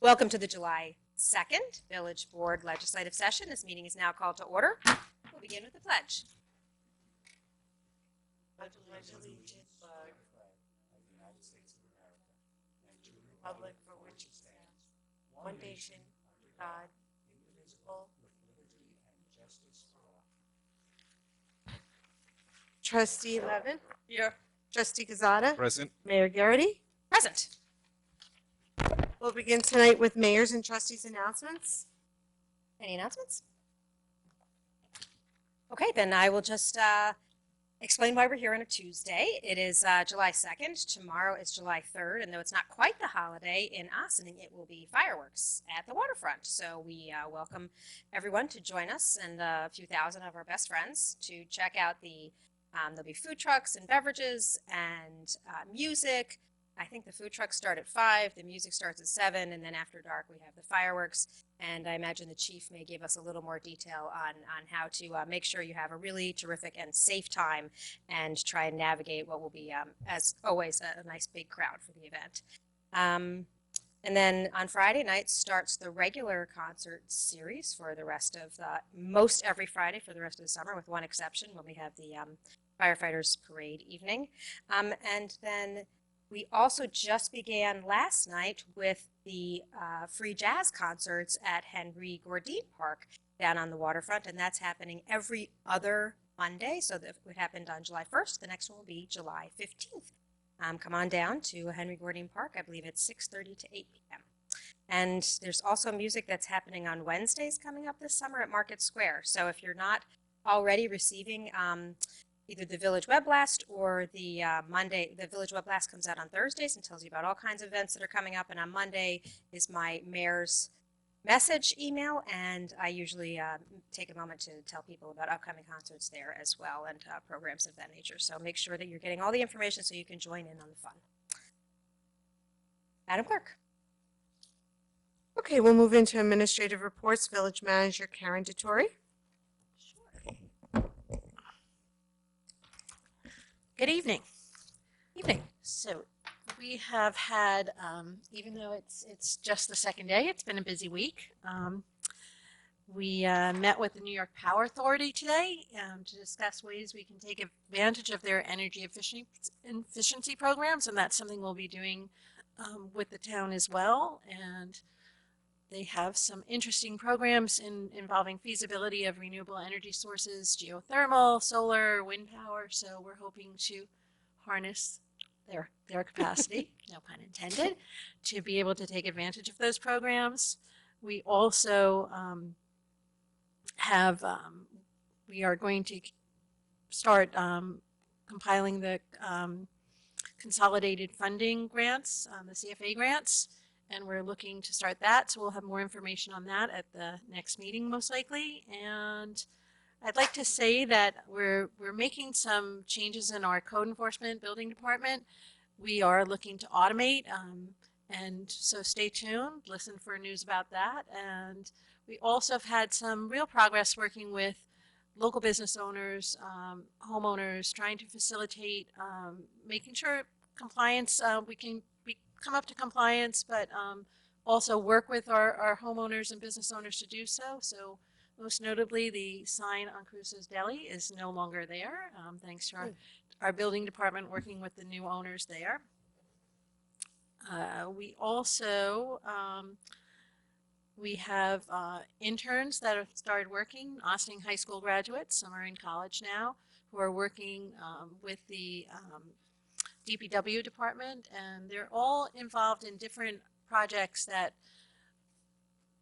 Welcome to the July 2nd Village Board Legislative Session. This meeting is now called to order. We'll begin with the pledge. I pledge allegiance to the flag of the United States of America and to the republic for which it stands, one nation, under God, indivisible, with liberty and justice for all. Trustee Levin, Here. Trustee Quezada, Present. Mayor Garrity. Present. We'll begin tonight with mayor's and trustees' announcements. Any announcements? Okay, then I will just explain why we're here on a Tuesday. It is July 2nd. Tomorrow is July 3rd, and though it's not quite the holiday in Ossining, it will be fireworks at the waterfront. So we welcome everyone to join us and a few thousand of our best friends to check out the, there'll be food trucks and beverages and music. I think the food trucks start at 5, the music starts at 7, and then after dark we have the fireworks. And I imagine the chief may give us a little more detail on how to make sure you have a really terrific and safe time and try and navigate what will be, as always, a nice big crowd for the event. And then on Friday night starts the regular concert series for the rest of most every Friday for the rest of the summer, with one exception when we have the firefighters parade evening. And then we also just began last night with the free jazz concerts at Henry Gordine Park down on the waterfront, and that's happening every other Monday. So that it happened on July 1st. The next one will be July 15th. Come on down to Henry Gordine Park. I believe it's 6:30 to 8 p.m. And there's also music that's happening on Wednesdays coming up this summer at Market Square. So if you're not already receiving either the Village Web Blast or the Monday, the Village Web Blast comes out on Thursdays and tells you about all kinds of events that are coming up. And on Monday is my mayor's message email. And I usually take a moment to tell people about upcoming concerts there as well and programs of that nature. So make sure that you're getting all the information so you can join in on the fun. Madam Clerk. Okay, we'll move into administrative reports. Village Manager Karen DeTore. Good evening. So we have had, even though it's just the second day, it's been a busy week. We met with the New York Power Authority today to discuss ways we can take advantage of their energy efficiency programs, and that's something we'll be doing with the town as well. And they have some interesting programs involving feasibility of renewable energy sources, geothermal, solar, wind power. So we're hoping to harness their capacity, no pun intended, to be able to take advantage of those programs. We also we are going to start compiling the consolidated funding grants, the CFA grants. And we're looking to start that, so we'll have more information on that at the next meeting most likely. And I'd like to say that we're making some changes in our code enforcement building department. We are looking to automate, and so stay tuned, listen for news about that. And we also have had some real progress working with local business owners, homeowners, trying to facilitate making sure compliance, we can come up to compliance, but also work with our homeowners and business owners to do so. So most notably, the sign on Crusoe's Deli is no longer there, thanks to our building department working with the new owners there. We also, we have interns that have started working, Ossining High School graduates, some are in college now, who are working with the DPW department, and they're all involved in different projects that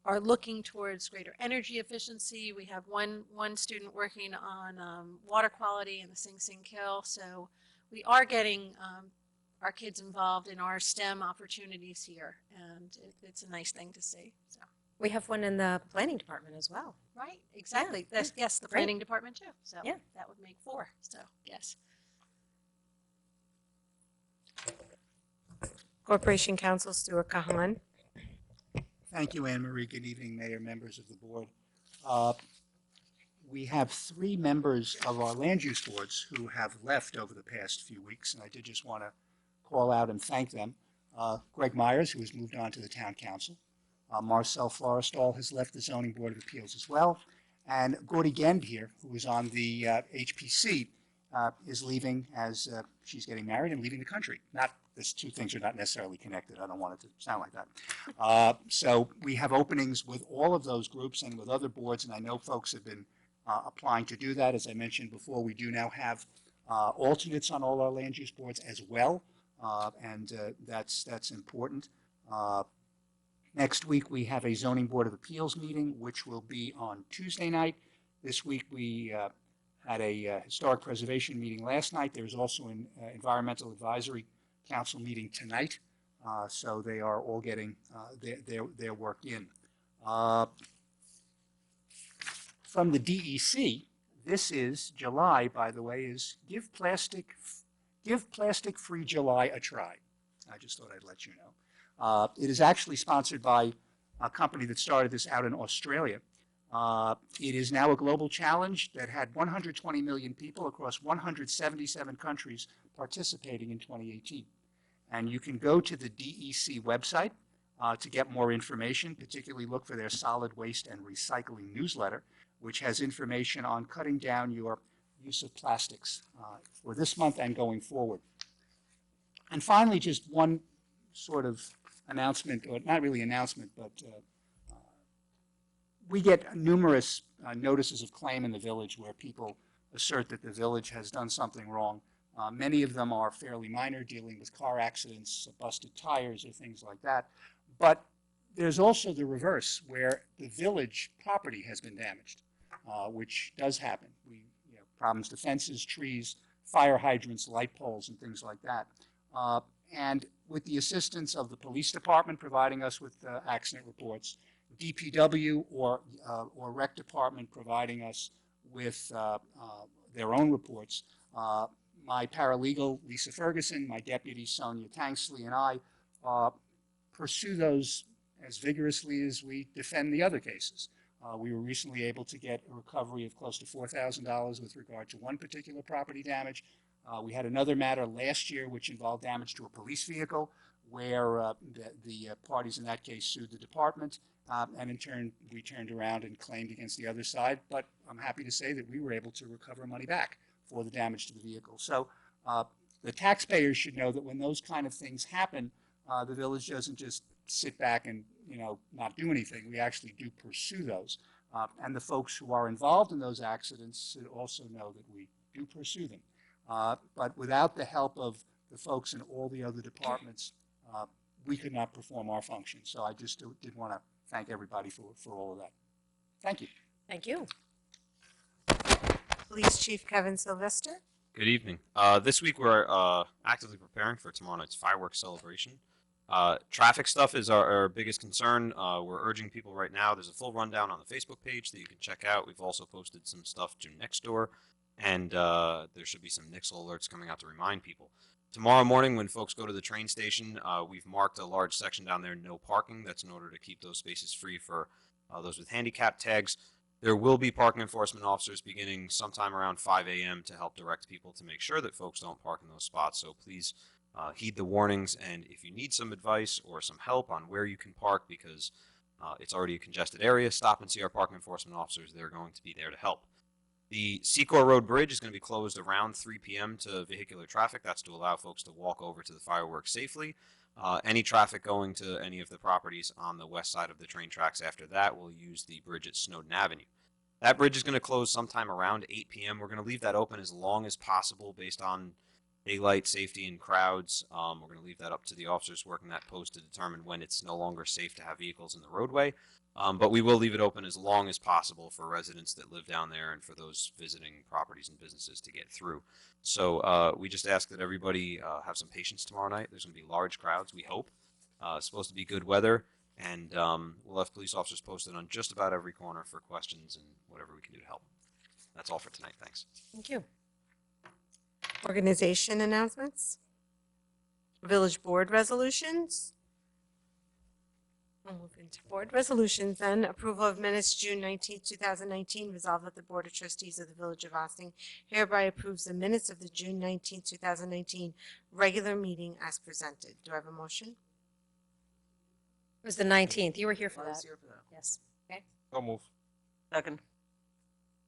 are looking towards greater energy efficiency. We have one student working on water quality in the Sing Sing Kill, so we are getting our kids involved in our STEM opportunities here, and it's a nice thing to see. So We have one in the planning department as well. right, exactly. Yeah. Yes, the Great. planning department too. So yeah, that would make 4. So yes. Corporation Counsel Stuart Kahan. Thank you, Anne Marie. Good evening, Mayor, members of the board. We have 3 members of our land use boards who have left over the past few weeks, and I did just want to call out and thank them. Greg Myers, who has moved on to the town council, Marcel Forrestal has left the Zoning Board of Appeals as well. And Gordy Gambier, who is on the HPC, is leaving as she's getting married and leaving the country. Not, these two things are not necessarily connected. I don't want it to sound like that. So we have openings with all of those groups and with other boards, and I know folks have been applying to do that. As I mentioned before, we do now have alternates on all our land use boards as well, and that's important. Next week, we have a Zoning Board of Appeals meeting, which will be on Tuesday night. This week, we had a Historic Preservation meeting last night. There's also an Environmental Advisory Council meeting tonight. So they are all getting their work in. From the DEC, this is July, by the way, is Give Plastic Free July a try. I just thought I'd let you know. It is actually sponsored by a company that started this out in Australia. It is now a global challenge that had 120 million people across 177 countries participating in 2018. And you can go to the DEC website to get more information, particularly look for their solid waste and recycling newsletter, which has information on cutting down your use of plastics for this month and going forward. And finally, just one sort of announcement, or not really announcement, but we get numerous notices of claim in the village where people assert that the village has done something wrong. Many of them are fairly minor, dealing with car accidents, busted tires, or things like that. But there's also the reverse, where the village property has been damaged, which does happen. Problems to fences, trees, fire hydrants, light poles, and things like that. And with the assistance of the police department providing us with accident reports, DPW or rec department providing us with their own reports, my paralegal, Lisa Ferguson, my deputy, Sonia Tanksley, and I pursue those as vigorously as we defend the other cases. We were recently able to get a recovery of close to $4,000 with regard to one particular property damage. We had another matter last year which involved damage to a police vehicle where the parties in that case sued the department, and in turn we turned around and claimed against the other side, but I'm happy to say that we were able to recover money back for the damage to the vehicle. So the taxpayers should know that when those kind of things happen, the village doesn't just sit back and not do anything. We actually do pursue those. And the folks who are involved in those accidents should also know that we do pursue them. But without the help of the folks in all the other departments, we could not perform our function. So I just did want to thank everybody for all of that. Thank you. Thank you. Police Chief Kevin Sylvester. Good evening. This week we're actively preparing for tomorrow night's fireworks celebration. Traffic stuff is our biggest concern. We're urging people right now. There's a full rundown on the Facebook page that you can check out. We've also posted some stuff to Nextdoor, and there should be some Nixle alerts coming out to remind people. Tomorrow morning when folks go to the train station, we've marked a large section down there, no parking. That's in order to keep those spaces free for those with handicap tags. There will be parking enforcement officers beginning sometime around 5 a.m. to help direct people to make sure that folks don't park in those spots. So please heed the warnings, and if you need some advice or some help on where you can park because it's already a congested area, stop and see our parking enforcement officers. They're going to be there to help. The Secor Road Bridge is going to be closed around 3 p.m. to vehicular traffic. That's to allow folks to walk over to the fireworks safely. Any traffic going to any of the properties on the west side of the train tracks after that will use the bridge at Snowden Avenue. That bridge is going to close sometime around 8 p.m. We're going to leave that open as long as possible based on daylight, safety, and crowds. We're going to leave that up to the officers working that post to determine when it's no longer safe to have vehicles in the roadway. But we will leave it open as long as possible for residents that live down there and for those visiting properties and businesses to get through. So we just ask that everybody have some patience tomorrow night. There's going to be large crowds, we hope. It's supposed to be good weather, and we'll have police officers posted on just about every corner for questions and whatever we can do to help. That's all for tonight. Thanks. Thank you. Organization announcements. Village Board resolutions. We'll move into board resolutions then. Approval of minutes June 19, 2019. Resolved that the Board of Trustees of the Village of Austin hereby approves the minutes of the June 19, 2019 regular meeting as presented. Do I have a motion? It was the 19th. You were here for I was that. here for that. Yes. So move. Second.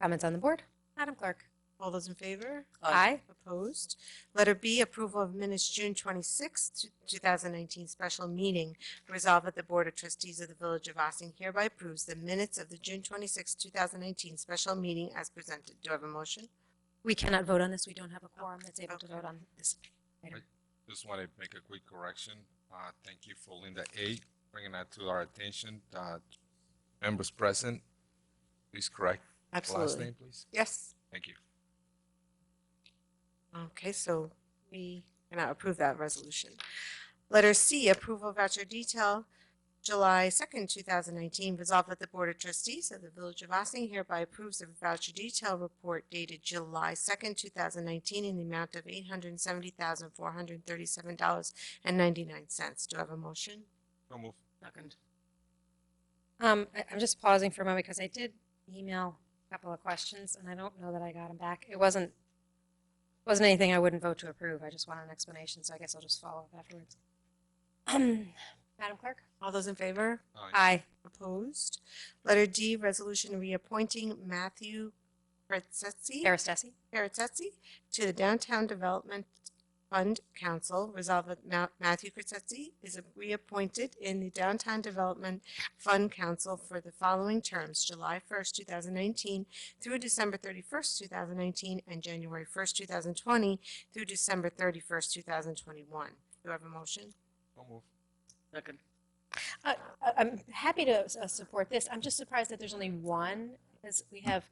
Comments on the board? Madam Clerk? All those in favor? Aye. Opposed? Letter B, approval of minutes June 26th, 2019 special meeting. Resolved that the Board of Trustees of the Village of Ossing hereby approves the minutes of the June 26th, 2019 special meeting as presented. Do I have a motion? We cannot vote on this. We don't have a quorum that's able to vote on this item. Just want to make a quick correction. Thank you for Linda A. bringing that to our attention. Members present, please correct the last Absolutely. name, please. Yes. Thank you. Okay, so we cannot approve that resolution. Letter C, approval of voucher detail, July 2nd, 2019. Resolved that the Board of Trustees of the Village of Ossing hereby approves the voucher detail report dated July 2nd, 2019 in the amount of $870,437.99. Do I have a motion? So move. Second. I'm just pausing for a moment because I did email a couple of questions and I don't know that I got them back. It wasn't anything I wouldn't vote to approve. I just wanted an explanation, so I guess I'll just follow up afterwards. Madam Clerk? All those in favor? Aye. Opposed? Letter D, resolution reappointing Matthew Kerestesy Kerestesy? to the Downtown Development Fund Council. Resolved that Matthew Kerestesy is reappointed in the Downtown Development Fund Council for the following terms: July 1st, 2019 through December 31st, 2019, and January 1st, 2020 through December 31st, 2021. Do I have a motion? So move. Second. I'm happy to support this. I'm just surprised that there's only one, because we have,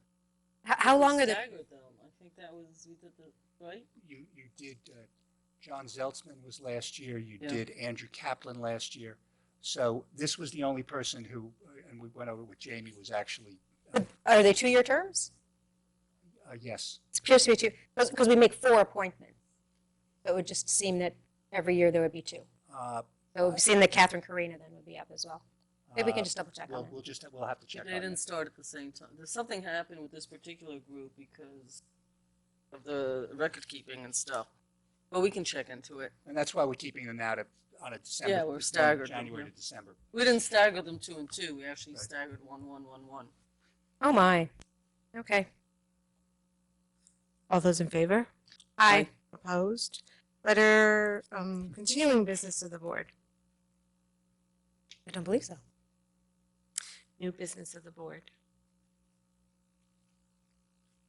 how long are the, Staggered though. I think that was, we did the, right? You did, John Zeltzman was last year, you Yeah. did Andrew Kaplan last year. So this was the only person who, and we went over with Jamie, was actually, are they 2-year terms? yes. It appears to be 2, because we make 4 appointments. So it would just seem that every year there would be 2. Uh, So it would seem that Catherine Karina then would be up as well. Maybe we can just double check on We'll that. we'll have to check They on didn't that. start at the same time. There's something happened with this particular group because of the record keeping and stuff. But we can check into it. And that's why we're keeping them out on a December. Yeah, we're staggered, January yeah. to December. We didn't stagger them 2 and 2. We actually Right. staggered 1, 1, 1, 1. Oh my. Okay. All those in favor? Aye. Opposed? Letter, continuing business of the board. I don't believe so. New business of the board.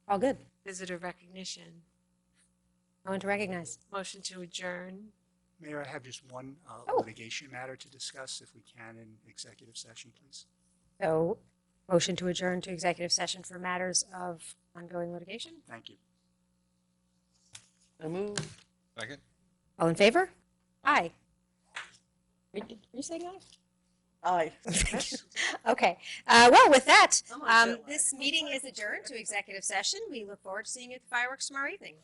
All good. Visitor recognition. I want to recognize. Motion to adjourn. Mayor, I have just one Oh. litigation matter to discuss, if we can, in executive session, please. So, motion to adjourn to executive session for matters of ongoing litigation. Thank you. I move. Second. All in favor? Aye. Are you saying aye? Aye. Okay. Well, with that, I'm on jet lag. this meeting is adjourned to executive session. We look forward to seeing you at the fireworks tomorrow evening.